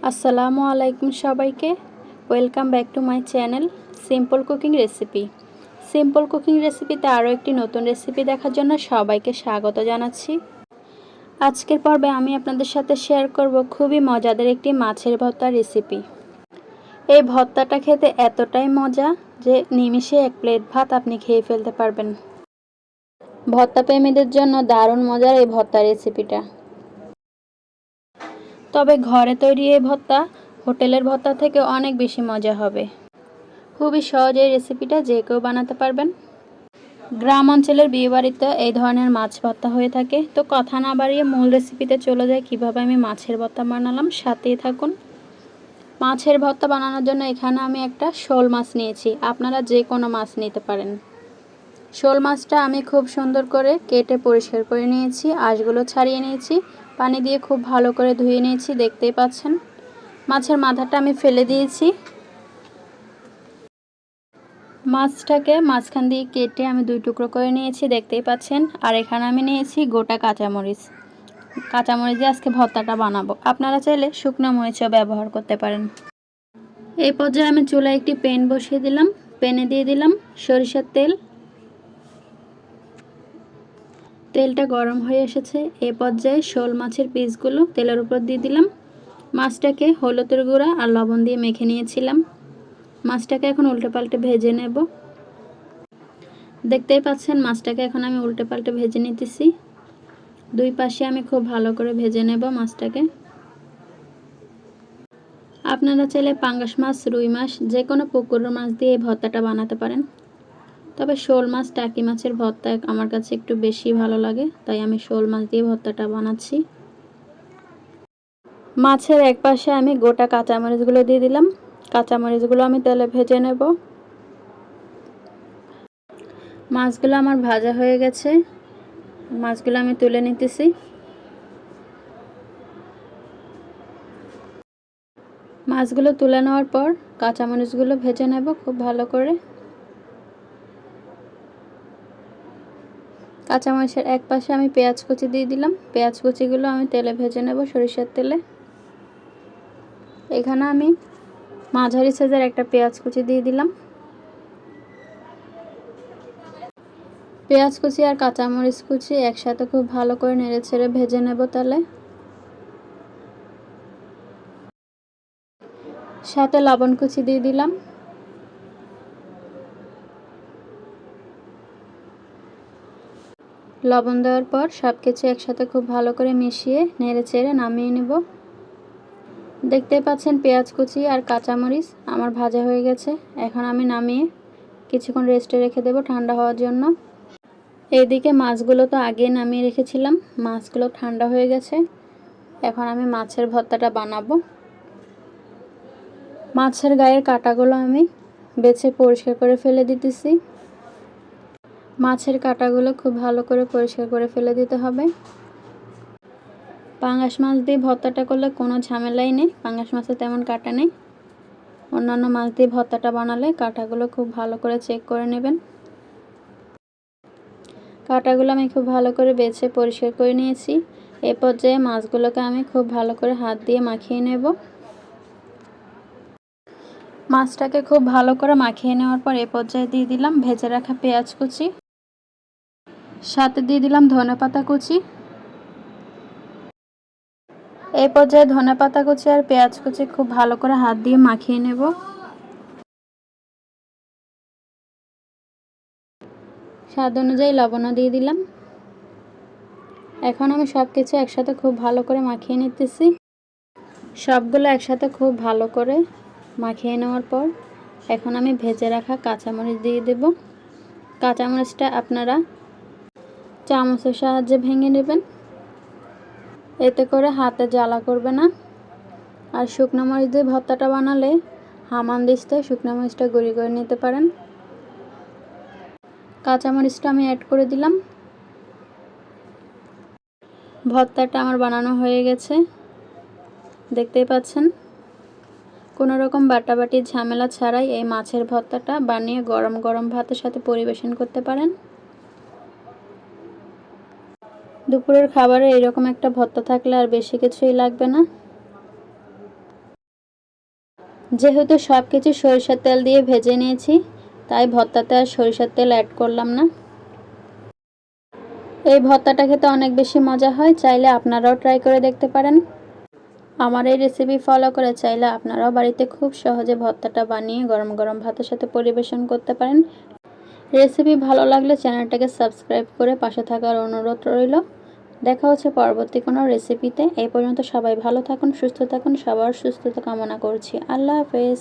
আসসালামু আলাইকুম সবাইকে। Welcome back to my channel simple cooking recipe. Simple cooking রেসিপিতে আরও একটি নতুন রেসিপি দেখার জন্য সবাইকে স্বাগত জানাচ্ছি। আজকের পর্বে আমি আপনাদের সাথে শেয়ার করব খুবই মজাদার একটি মাছের ভর্তা রেসিপি। এই ভর্তাটা খেতে এতটাই মজা যে নিমিষে এক প্লেট ভাত আপনি খেয়ে ফেলতে পারবেন। ভর্তা প্রেমীদের জন্য দারুণ মজার এই ভর্তা রেসিপিটা। তবে ঘরে তৈরি এই ভর্তা হোটেলের ভর্তা থেকে অনেক বেশি মজা হবে। খুবই সহজ এই রেসিপিটা যে কেউ বানাতে পারবেন। গ্রাম অঞ্চলের বিয়েবাড়িতে এই ধরনের মাছ ভর্তা হয়ে থাকে। তো কথা না বাড়িয়ে মূল রেসিপিতে চলে যায় কিভাবে আমি মাছের ভর্তা বানালাম, সাথেই থাকুন। মাছের ভর্তা বানানোর জন্য এখানে আমি একটা শোল মাছ নিয়েছি, আপনারা যে কোনো মাছ নিতে পারেন। শোল মাছটা আমি খুব সুন্দর করে কেটে পরিষ্কার করে নিয়েছি, আঁশগুলো ছাড়িয়ে নিয়েছি, পানি দিয়ে খুব ভালো করে ধুয়ে নিয়েছি, দেখতেই পাচ্ছেন। মাছের মাথাটা আমি ফেলে দিয়েছি। মাছটাকে মাঝখান দিয়ে কেটে আমি 2 টুকরো করে নিয়েছি, দেখতেই পাচ্ছেন। আর এখানে আমি নিয়েছি গোটা কাঁচামরিচ। কাঁচামরিচ দিয়ে আজকে ভর্তাটা বানাবো। আপনারা চাইলে শুকনো মরিচও ব্যবহার করতে পারেন। এই পর্যায়ে আমি চুলায় একটি প্যান বসিয়ে দিলাম। প্যানে দিয়ে দিলাম সরিষার তেল। তেলটা গরম হয়ে এসেছে। এই পর্যায়ে শোল মাছের পিসগুলো তেলের উপর দিয়ে দিলাম। মাছটাকে হলুদের গুঁড়া আর লবণ দিয়ে মেখে নিয়েছিলাম। মাছটাকে এখন উল্টে পাল্টে ভেজে নেব। দেখতেই পাচ্ছেন মাছটাকে এখন আমি উল্টে পাল্টে ভেজে নিতেছি। 2 পাশে আমি খুব ভালো করে ভেজে নেব মাছটাকে। আপনারা চাইলে পাঙ্গাস মাছ, রুই মাছ, যে কোনো পুকুরের মাছ দিয়ে এই ভর্তাটা বানাতে পারেন। তবে শোল মাছ, টাকি মাছের ভর্তা আমার কাছে একটু বেশি ভালো লাগে, তাই আমি শোল মাছ দিয়ে ভর্তাটা বানাচ্ছি। মাছের এক পাশে আমি গোটা কাঁচামরিচগুলো দিয়ে দিলাম। কাঁচামরিচগুলো আমি তেলে ভেজে নেব। মাছগুলো আমার ভাজা হয়ে গেছে। মাছগুলো আমি তুলে নিতেছি। মাছগুলো তুলে নেওয়ার পর কাঁচামরিচগুলো ভেজে নেব খুব ভালো করে। কাঁচামরিচের এক পাশে আমি পেঁয়াজ কুচি দিয়ে দিলাম। পেঁয়াজ কুচিগুলো আমি তেলে ভেজে নেব সরিষার তেলে। এখানে আমি মাঝারি সাইজের একটা পেঁয়াজ কুচি দিয়ে দিলাম। পেঁয়াজ কুচি আর কাঁচামরিচ কুচি একসাথে খুব ভালো করে নেড়েচেড়ে ভেজে নেব তেলে। সাথে লবণ কুচি দিয়ে দিলাম। লবণ দেওয়ার পর সব কিছু একসাথে খুব ভালো করে মিশিয়ে নেড়েচেড়ে নামিয়ে নেব। দেখতেই পাচ্ছেন পেঁয়াজ কুচি আর কাঁচামরিচ আমার ভাজা হয়ে গেছে। এখন আমি নামিয়ে কিছুক্ষণ রেস্টে রেখে দেব ঠান্ডা হওয়ার জন্য। এইদিকে মাছগুলো তো আগে নামিয়ে রেখেছিলাম, মাছগুলো ঠান্ডা হয়ে গেছে। এখন আমি মাছের ভর্তাটা বানাবো। মাছের গায়ের কাঁটাগুলো আমি বেছে পরিষ্কার করে ফেলে দিতেছি। মাছের কাঁটাগুলো খুব ভালো করে পরিষ্কার করে ফেলে দিতে হবে। পাঙ্গাস মাছ দিয়ে ভর্তাটা করলে কোনো ঝামেলাই নেই, পাঙ্গাস মাছে তেমন কাঁটা নেই। অন্যান্য মাছ দিয়ে ভর্তাটা বানালে কাঁটাগুলো খুব ভালো করে চেক করে নেবেন। কাঁটাগুলো আমি খুব ভালো করে বেছে পরিষ্কার করে নিয়েছি। এই পর্যায়ে মাছগুলোকে আমি খুব ভালো করে হাত দিয়ে মাখিয়ে নেব। মাছটাকে খুব ভালো করে মাখিয়ে নেওয়ার পর এই পর্যায়ে দিয়ে দিলাম ভেজে রাখা পেঁয়াজ কুচি, সাথে দিয়ে দিলাম ধনেপাতা কুচি। এই পর্যায়ে ধনেপাতা কুচি আর পেঁয়াজ কুচি খুব ভালো করে হাত দিয়ে মাখিয়ে নেব। স্বাদ অনুযায়ী লবণও দিয়ে দিলাম। এখন আমি সব কিছু একসাথে খুব ভালো করে মাখিয়ে নিতেছি। সবগুলো একসাথে খুব ভালো করে মাখিয়ে নেওয়ার পর এখন আমি ভেজে রাখা কাঁচামরিচ দিয়ে দেব। কাঁচামরিচটা আপনারা চামচের সাহায্যে ভেঙে নেবেন, এতে করে হাতে জ্বালা করবে না। আর শুকনো মরিচ দিয়ে ভর্তাটা বানালে হামানদিস্তায় শুকনো মরিচটা গুঁড়ি করে নিতে পারেন। কাঁচামরিচটা আমি অ্যাড করে দিলাম। ভর্তাটা আমার বানানো হয়ে গেছে, দেখতেই পাচ্ছেন। কোনো রকম বাটাবাটির ঝামেলা ছাড়াই এই মাছের ভর্তাটা বানিয়ে গরম গরম ভাতের সাথে পরিবেশন করতে পারেন। দুপুরের খাবারে এরকম একটা ভর্তা থাকলে আর বেশি কিছুই লাগবে না। যেহেতু সব কিছু সরিষার তেল দিয়ে ভেজে নিয়েছি, তাই ভর্তাতে আর সরিষার তেল অ্যাড করলাম না। এই ভর্তাটা খেতে অনেক বেশি মজা হয়, চাইলে আপনারাও ট্রাই করে দেখতে পারেন। আমার এই রেসিপি ফলো করে চাইলে আপনারাও বাড়িতে খুব সহজে ভর্তাটা বানিয়ে গরম গরম ভাতের সাথে পরিবেশন করতে পারেন। রেসিপি ভালো লাগলে চ্যানেলটাকে সাবস্ক্রাইব করে পাশে থাকার অনুরোধ রইল। দেখা হচ্ছে পরবর্তী কোনো রেসিপিতে। এই পর্যন্ত সবাই ভালো থাকুন, সুস্থ থাকুন, সবার সুস্থতা কামনা করছি। আল্লাহ হাফেজ।